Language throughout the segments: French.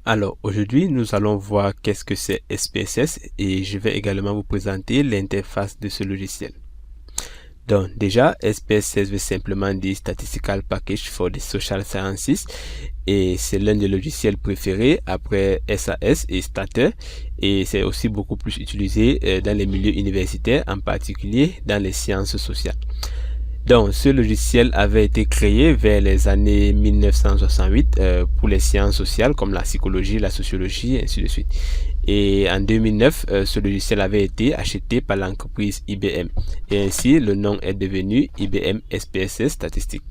Alors aujourd'hui, nous allons voir qu'est-ce que c'est SPSS et je vais également vous présenter l'interface de ce logiciel. Donc déjà, SPSS veut simplement dire Statistical Package for the Social Sciences et c'est l'un des logiciels préférés après SAS et Stater et c'est aussi beaucoup plus utilisé dans les milieux universitaires, en particulier dans les sciences sociales. Donc, ce logiciel avait été créé vers les années 1968 pour les sciences sociales comme la psychologie, la sociologie, et ainsi de suite. Et en 2009, ce logiciel avait été acheté par l'entreprise IBM. Et ainsi, le nom est devenu IBM SPSS Statistics.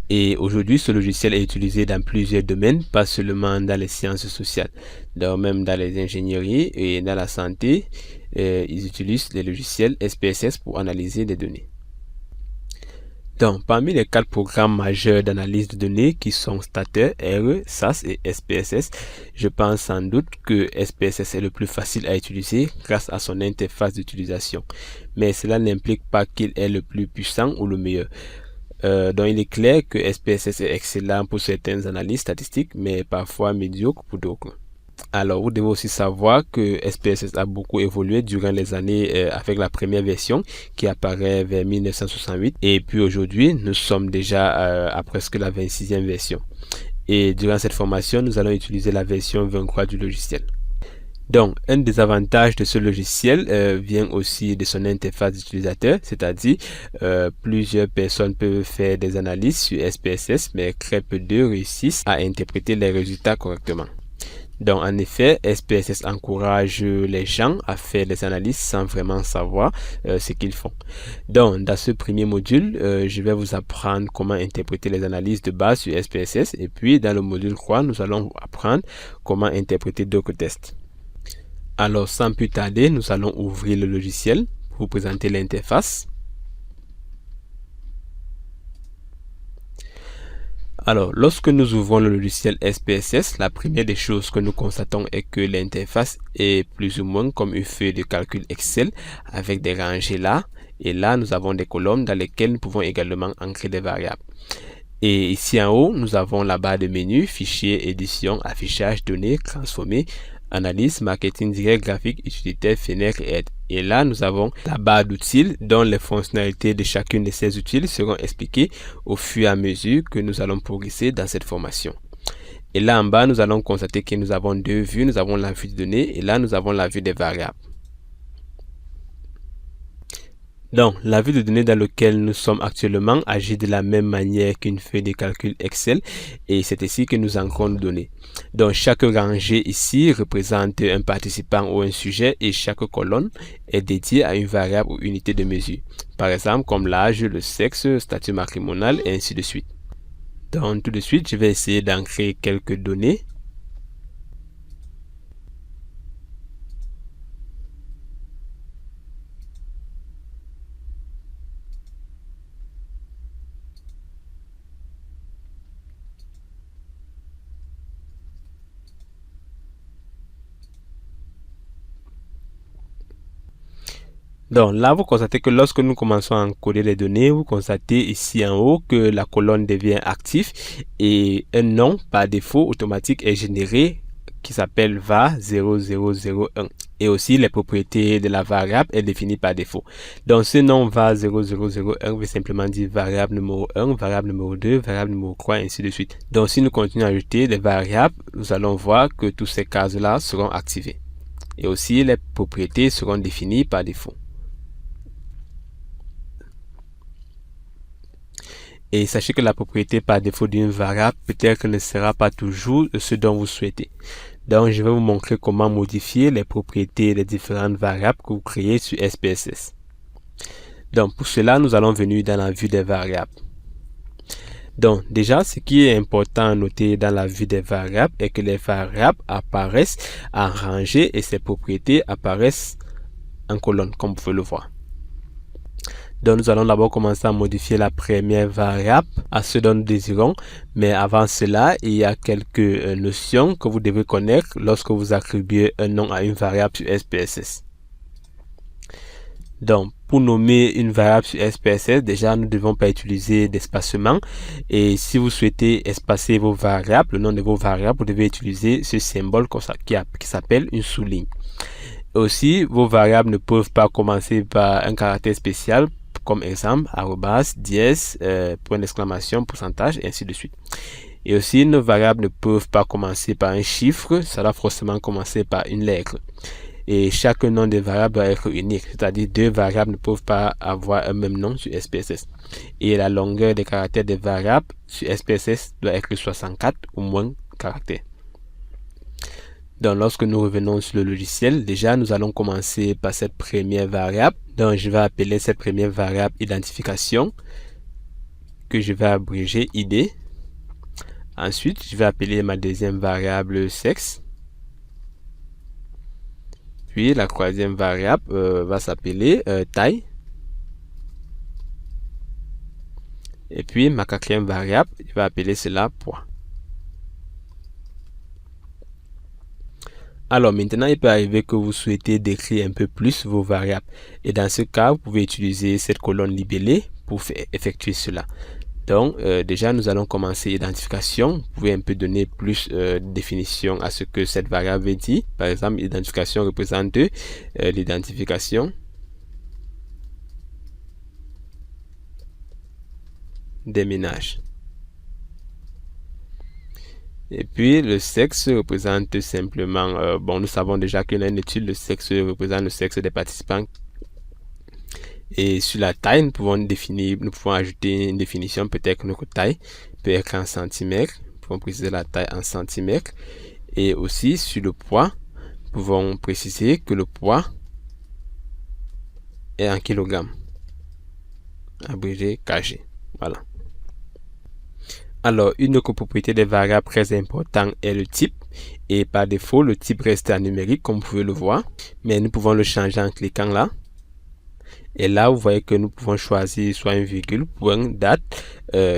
Et aujourd'hui, ce logiciel est utilisé dans plusieurs domaines, pas seulement dans les sciences sociales, donc même dans les ingénieries et dans la santé, ils utilisent les logiciels SPSS pour analyser des données. Donc, parmi les 4 programmes majeurs d'analyse de données qui sont Stater, R, SAS et SPSS, je pense sans doute que SPSS est le plus facile à utiliser grâce à son interface d'utilisation. Mais cela n'implique pas qu'il est le plus puissant ou le meilleur. Donc, il est clair que SPSS est excellent pour certaines analyses statistiques, mais parfois médiocre pour d'autres. Alors, vous devez aussi savoir que SPSS a beaucoup évolué durant les années avec la première version qui apparaît vers 1968. Et puis aujourd'hui, nous sommes déjà à presque la 26e version. Et durant cette formation, nous allons utiliser la version 23 du logiciel. Donc, un des avantages de ce logiciel vient aussi de son interface d'utilisateur, c'est-à-dire plusieurs personnes peuvent faire des analyses sur SPSS, mais très peu d'eux réussissent à interpréter les résultats correctement. Donc, en effet, SPSS encourage les gens à faire des analyses sans vraiment savoir ce qu'ils font. Donc, dans ce premier module, je vais vous apprendre comment interpréter les analyses de base sur SPSS. Et puis, dans le module 3, nous allons apprendre comment interpréter d'autres tests. Alors, sans plus tarder, nous allons ouvrir le logiciel pour vous présenter l'interface. Alors, lorsque nous ouvrons le logiciel SPSS, la première des choses que nous constatons est que l'interface est plus ou moins comme une feuille de calcul Excel avec des rangées là. Et là, nous avons des colonnes dans lesquelles nous pouvons également ancrer des variables. Et ici en haut, nous avons la barre de menu, fichier, édition, affichage, données, transformer, analyse, marketing direct, graphique, utilitaire, fenêtre et aide. Et là, nous avons la barre d'outils dont les fonctionnalités de chacune de ces outils seront expliquées au fur et à mesure que nous allons progresser dans cette formation. Et là en bas, nous allons constater que nous avons deux vues. Nous avons la vue de données et là, nous avons la vue des variables. Donc, la vue de données dans laquelle nous sommes actuellement agit de la même manière qu'une feuille de calcul Excel et c'est ici que nous ancrons nos données. Donc, chaque rangée ici représente un participant ou un sujet et chaque colonne est dédiée à une variable ou unité de mesure. Par exemple, comme l'âge, le sexe, le statut matrimonial et ainsi de suite. Donc, tout de suite, je vais essayer d'ancrer quelques données. Donc là, vous constatez que lorsque nous commençons à encoder les données, vous constatez ici en haut que la colonne devient active et un nom par défaut automatique est généré qui s'appelle var0001 et aussi les propriétés de la variable est définie par défaut. Donc ce nom var0001 veut simplement dire variable numéro 1, variable numéro 2, variable numéro 3 et ainsi de suite. Donc si nous continuons à ajouter des variables, nous allons voir que tous ces cases-là seront activées et aussi les propriétés seront définies par défaut. Et sachez que la propriété par défaut d'une variable peut-être ne sera pas toujours ce dont vous souhaitez. Donc, je vais vous montrer comment modifier les propriétés des différentes variables que vous créez sur SPSS. Donc, pour cela, nous allons venir dans la vue des variables. Donc, déjà, ce qui est important à noter dans la vue des variables est que les variables apparaissent en rangée et ces propriétés apparaissent en colonne, comme vous pouvez le voir. Donc, nous allons d'abord commencer à modifier la première variable à ce dont nous désirons. Mais avant cela, il y a quelques notions que vous devez connaître lorsque vous attribuez un nom à une variable sur SPSS. Donc, pour nommer une variable sur SPSS, déjà, nous ne devons pas utiliser d'espacement. Et si vous souhaitez espacer vos variables, le nom de vos variables, vous devez utiliser ce symbole qui s'appelle une souligne. Aussi, vos variables ne peuvent pas commencer par un caractère spécial, comme exemple, arrobas, dièse, point d'exclamation, pourcentage, et ainsi de suite. Et aussi, nos variables ne peuvent pas commencer par un chiffre, ça doit forcément commencer par une lettre. Et chaque nom de variable doit être unique, c'est-à-dire deux variables ne peuvent pas avoir un même nom sur SPSS. Et la longueur des caractères des variables sur SPSS doit être 64 ou moins caractères. Donc, lorsque nous revenons sur le logiciel, déjà, nous allons commencer par cette première variable. Donc, je vais appeler cette première variable identification, que je vais abréger ID. Ensuite, je vais appeler ma deuxième variable sexe. Puis la troisième variable va s'appeler taille. Et puis ma quatrième variable, je vais appeler cela poids. Alors maintenant, il peut arriver que vous souhaitez décrire un peu plus vos variables. Et dans ce cas, vous pouvez utiliser cette colonne libellée pour effectuer cela. Donc, déjà, nous allons commencer identification. Vous pouvez un peu donner plus de définition à ce que cette variable dit. Par exemple, identification représente l'identification des ménages. Et puis, le sexe représente simplement, bon, nous savons déjà qu'il y a une étude, le sexe représente le sexe des participants. Et sur la taille, nous pouvons ajouter une définition, peut-être que notre taille peut être en centimètres. Nous pouvons préciser la taille en centimètres. Et aussi sur le poids, nous pouvons préciser que le poids est en kilogrammes. Abrégé kg. Voilà. Alors, une autre propriété des variables très importante est le type. Et par défaut, le type reste en numérique, comme vous pouvez le voir. Mais nous pouvons le changer en cliquant là. Et là, vous voyez que nous pouvons choisir soit une virgule, point, date,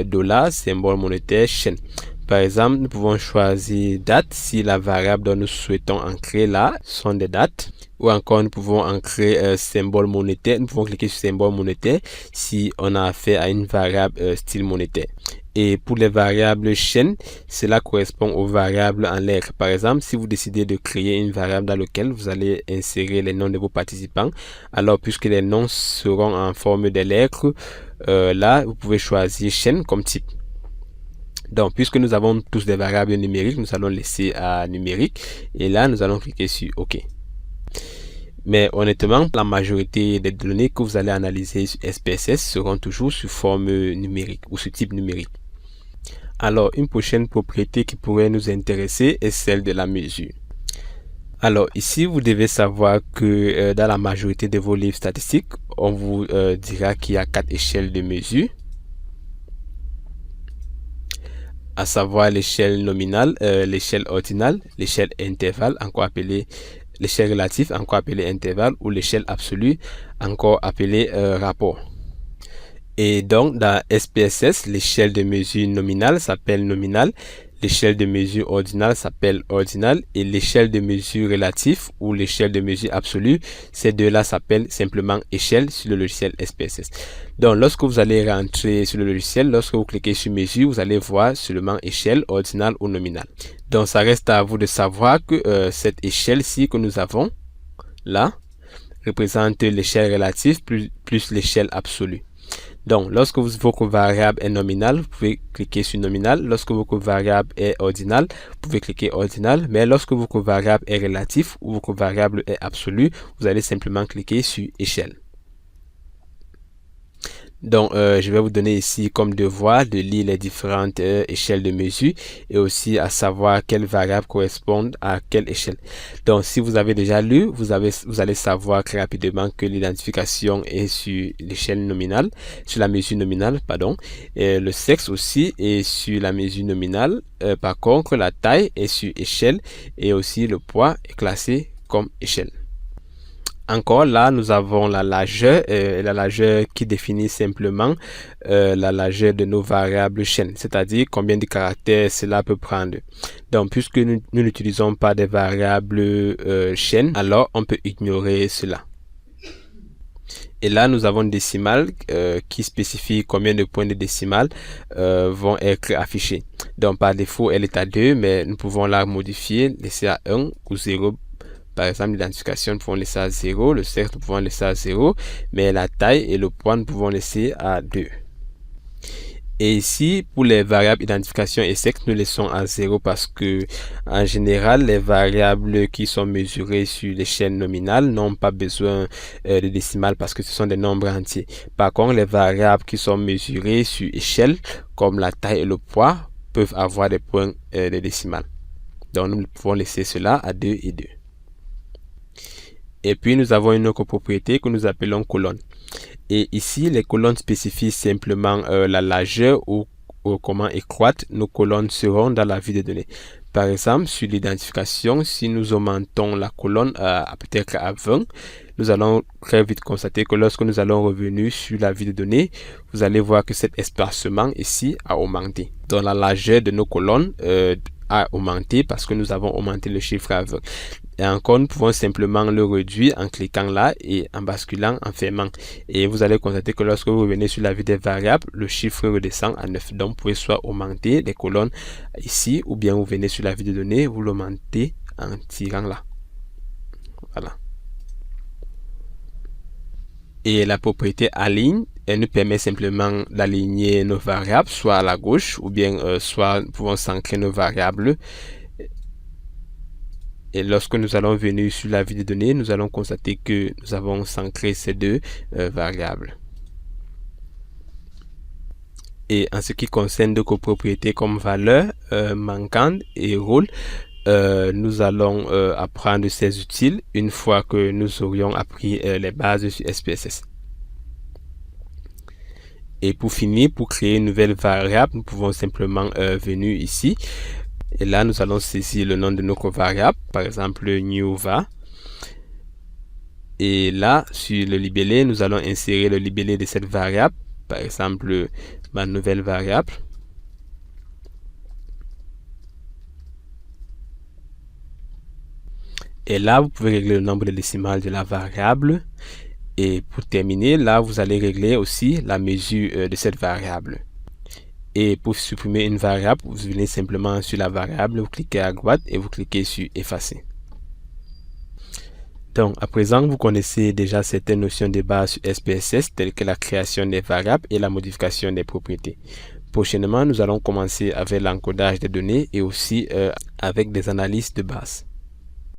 dollar, symbole monétaire, chaîne. Par exemple, nous pouvons choisir date si la variable dont nous souhaitons ancrer là sont des dates. Ou encore, nous pouvons ancrer symbole monétaire. Nous pouvons cliquer sur symbole monétaire si on a affaire à une variable style monétaire. Et pour les variables chaîne, cela correspond aux variables en lettres. Par exemple, si vous décidez de créer une variable dans laquelle vous allez insérer les noms de vos participants, alors puisque les noms seront en forme de lettres, là, vous pouvez choisir chaîne comme type. Donc, puisque nous avons tous des variables numériques, nous allons laisser à numérique. Et là, nous allons cliquer sur OK. Mais honnêtement, la majorité des données que vous allez analyser sur SPSS seront toujours sous forme numérique ou sous type numérique. Alors, une prochaine propriété qui pourrait nous intéresser est celle de la mesure. Alors, ici, vous devez savoir que dans la majorité de vos livres statistiques, on vous dira qu'il y a 4 échelles de mesure. À savoir l'échelle nominale, l'échelle ordinale, l'échelle intervalle, encore appelée l'échelle relative, encore appelée intervalle, ou l'échelle absolue, encore appelée rapport. Et donc, dans SPSS, l'échelle de mesure nominale s'appelle nominale, l'échelle de mesure ordinale s'appelle ordinale, et l'échelle de mesure relative ou l'échelle de mesure absolue, ces deux-là s'appellent simplement échelle sur le logiciel SPSS. Donc, lorsque vous allez rentrer sur le logiciel, lorsque vous cliquez sur mesure, vous allez voir seulement échelle, ordinale ou nominale. Donc, ça reste à vous de savoir que cette échelle-ci que nous avons là représente l'échelle relative plus l'échelle absolue. Donc, lorsque votre variable est nominale, vous pouvez cliquer sur nominal. Lorsque votre variable est ordinale, vous pouvez cliquer ordinal. Mais lorsque votre variable est relative ou votre variable est absolue, vous allez simplement cliquer sur échelle. Donc, je vais vous donner ici comme devoir de lire les différentes échelles de mesure et aussi à savoir quelles variables correspondent à quelle échelle. Donc, si vous avez déjà lu, vous allez savoir très rapidement que l'identification est sur l'échelle nominale, sur la mesure nominale, pardon. Et le sexe aussi est sur la mesure nominale. Par contre, la taille est sur échelle et aussi le poids est classé comme échelle. Encore là, nous avons la largeur qui définit simplement la largeur de nos variables chaînes, c'est-à-dire combien de caractères cela peut prendre. Donc, puisque nous n'utilisons pas des variables chaînes, alors on peut ignorer cela. Et là, nous avons décimal qui spécifie combien de points de décimale vont être affichés. Donc, par défaut, elle est à 2, mais nous pouvons la modifier, laisser à 1 ou 0. Par exemple, l'identification, nous pouvons laisser à 0, le cercle, nous pouvons laisser à 0, mais la taille et le poids, nous pouvons laisser à 2. Et ici, pour les variables identification et sexe, nous laissons à 0 parce que, en général, les variables qui sont mesurées sur l'échelle nominale n'ont pas besoin de décimales parce que ce sont des nombres entiers. Par contre, les variables qui sont mesurées sur échelle, comme la taille et le poids, peuvent avoir des points de décimales. Donc, nous pouvons laisser cela à 2 et 2. Et puis, nous avons une autre propriété que nous appelons colonne. Et ici, les colonnes spécifient simplement la largeur ou comment étroite nos colonnes seront dans la vue de données. Par exemple, sur l'identification, si nous augmentons la colonne peut-être à 20, nous allons très vite constater que lorsque nous allons revenir sur la vue de données, vous allez voir que cet espacement ici a augmenté. Donc la largeur de nos colonnes a augmenté parce que nous avons augmenté le chiffre à 20. Et encore, nous pouvons simplement le réduire en cliquant là et en basculant, en fermant. Et vous allez constater que lorsque vous revenez sur la vue des variables, le chiffre redescend à 9. Donc, vous pouvez soit augmenter les colonnes ici, ou bien vous venez sur la vue de données, vous l'augmentez en tirant là. Voilà. Et la propriété aligne, elle nous permet simplement d'aligner nos variables, soit à la gauche, ou bien soit nous pouvons s'ancrer nos variables. Et lorsque nous allons venir sur la vue de données, nous allons constater que nous avons centré ces deux variables. Et en ce qui concerne deux copropriétés comme valeur, manquante et rôle, nous allons apprendre ces utiles une fois que nous aurions appris les bases sur SPSS. Et pour finir, pour créer une nouvelle variable, nous pouvons simplement venir ici. Et là, nous allons saisir le nom de notre variable, par exemple newVar. Et là, sur le libellé, nous allons insérer le libellé de cette variable, par exemple ma nouvelle variable. Et là, vous pouvez régler le nombre de décimales de la variable. Et pour terminer, là, vous allez régler aussi la mesure de cette variable. Et pour supprimer une variable, vous venez simplement sur la variable, vous cliquez à droite et vous cliquez sur effacer. Donc, à présent, vous connaissez déjà certaines notions de base sur SPSS, telles que la création des variables et la modification des propriétés. Prochainement, nous allons commencer avec l'encodage des données et aussi avec des analyses de base.